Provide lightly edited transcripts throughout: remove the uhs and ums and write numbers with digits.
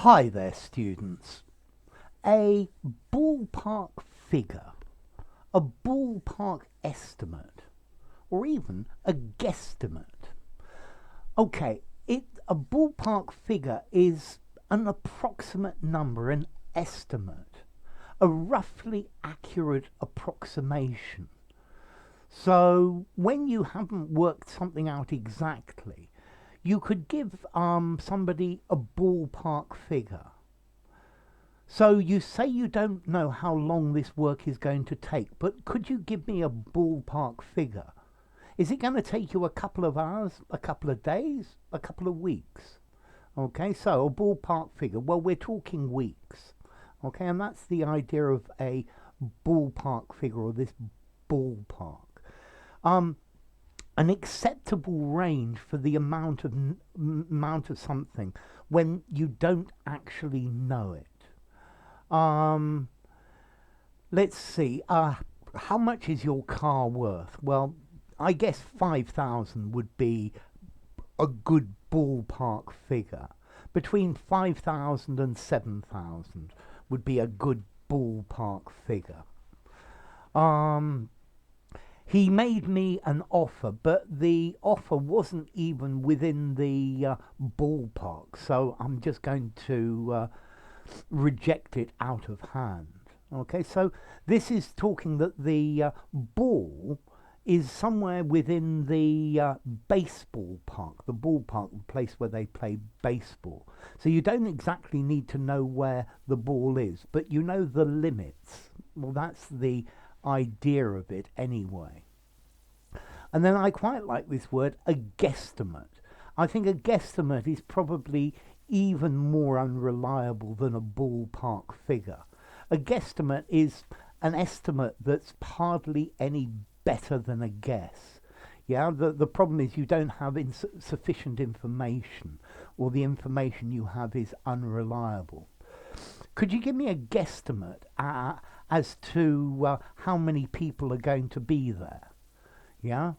Hi there, students. A ballpark figure, a ballpark estimate, or even a guesstimate. Okay, a ballpark figure is an approximate number, an estimate, a roughly accurate approximation. So when you haven't worked something out exactly, you could give somebody a ballpark figure. So you say you don't know how long this work is going to take, but could you give me a ballpark figure? Is it going to take you a couple of hours, a couple of days, a couple of weeks? Okay, so a ballpark figure, well, we're talking weeks. Okay, and that's the idea of a ballpark figure, or this ballpark. An acceptable range for the amount of something when you don't actually know it. Let's see. How much is your car worth? Well, I guess 5,000 would be a good ballpark figure. Between 5,000 and 7,000 would be a good ballpark figure. He made me an offer, but the offer wasn't even within the ballpark, so I'm just going to reject it out of hand. Okay, so this is talking that the ball is somewhere within the baseball park, the ballpark, the place where they play baseball. So you don't exactly need to know where the ball is, but you know the limits. Well, that's the idea of it anyway. And then I quite like this word, a guesstimate. I think a guesstimate is probably even more unreliable than a ballpark figure. A guesstimate is an estimate that's hardly any better than a guess. Yeah, the problem is you don't have sufficient information, or the information you have is unreliable. Could you give me a guesstimate as to how many people are going to be there? Yeah,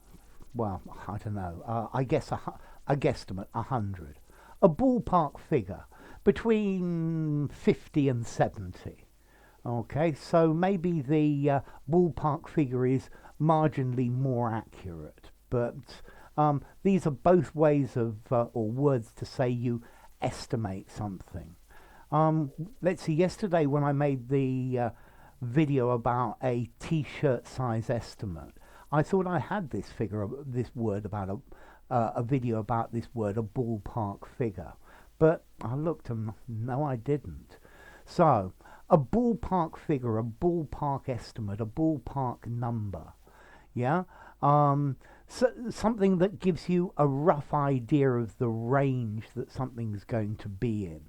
well, I don't know. I guess a guesstimate 100. A ballpark figure between 50 and 70. Okay, so maybe the ballpark figure is marginally more accurate, but these are both ways of or words to say you estimate something. Let's see, yesterday when I made the video about a t-shirt size estimate, I thought I had this word about a video about this word, a ballpark figure, but I looked and no, I didn't. So a ballpark figure, a ballpark estimate, a ballpark number, yeah, so something that gives you a rough idea of the range that something's going to be in.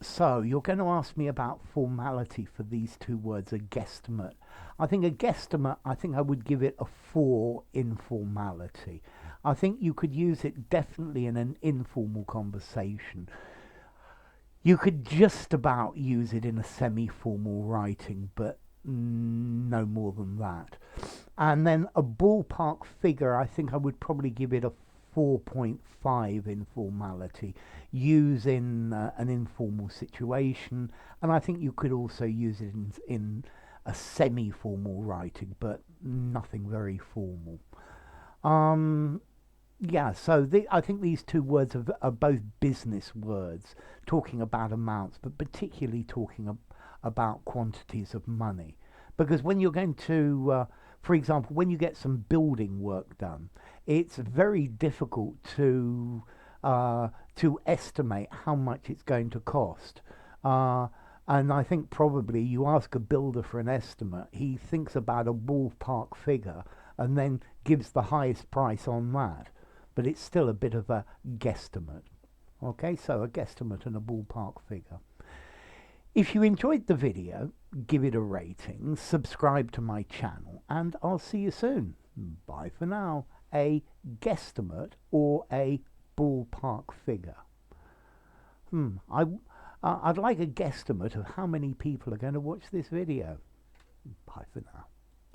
So you're going to ask me about formality for these two words, a guesstimate. I think a guesstimate, I would give it a 4 in formality. I think you could use it definitely in an informal conversation. You could just about use it in a semi-formal writing, but no more than that. And then a ballpark figure, I think I would probably give it a 4.5 in formality, use in an informal situation, and I think you could also use it in a semi-formal writing, but nothing very formal. Yeah, so I think these two words are both business words, talking about amounts, but particularly talking about quantities of money. Because when you're going to, for example, when you get some building work done, it's very difficult to estimate how much it's going to cost. And I think probably you ask a builder for an estimate, he thinks about a ballpark figure and then gives the highest price on that. But it's still a bit of a guesstimate. Okay, so a guesstimate and a ballpark figure. If you enjoyed the video, give it a rating, subscribe to my channel, and I'll see you soon. Bye for now. A guesstimate or a ballpark figure. I'd like a guesstimate of how many people are going to watch this video. Bye for now.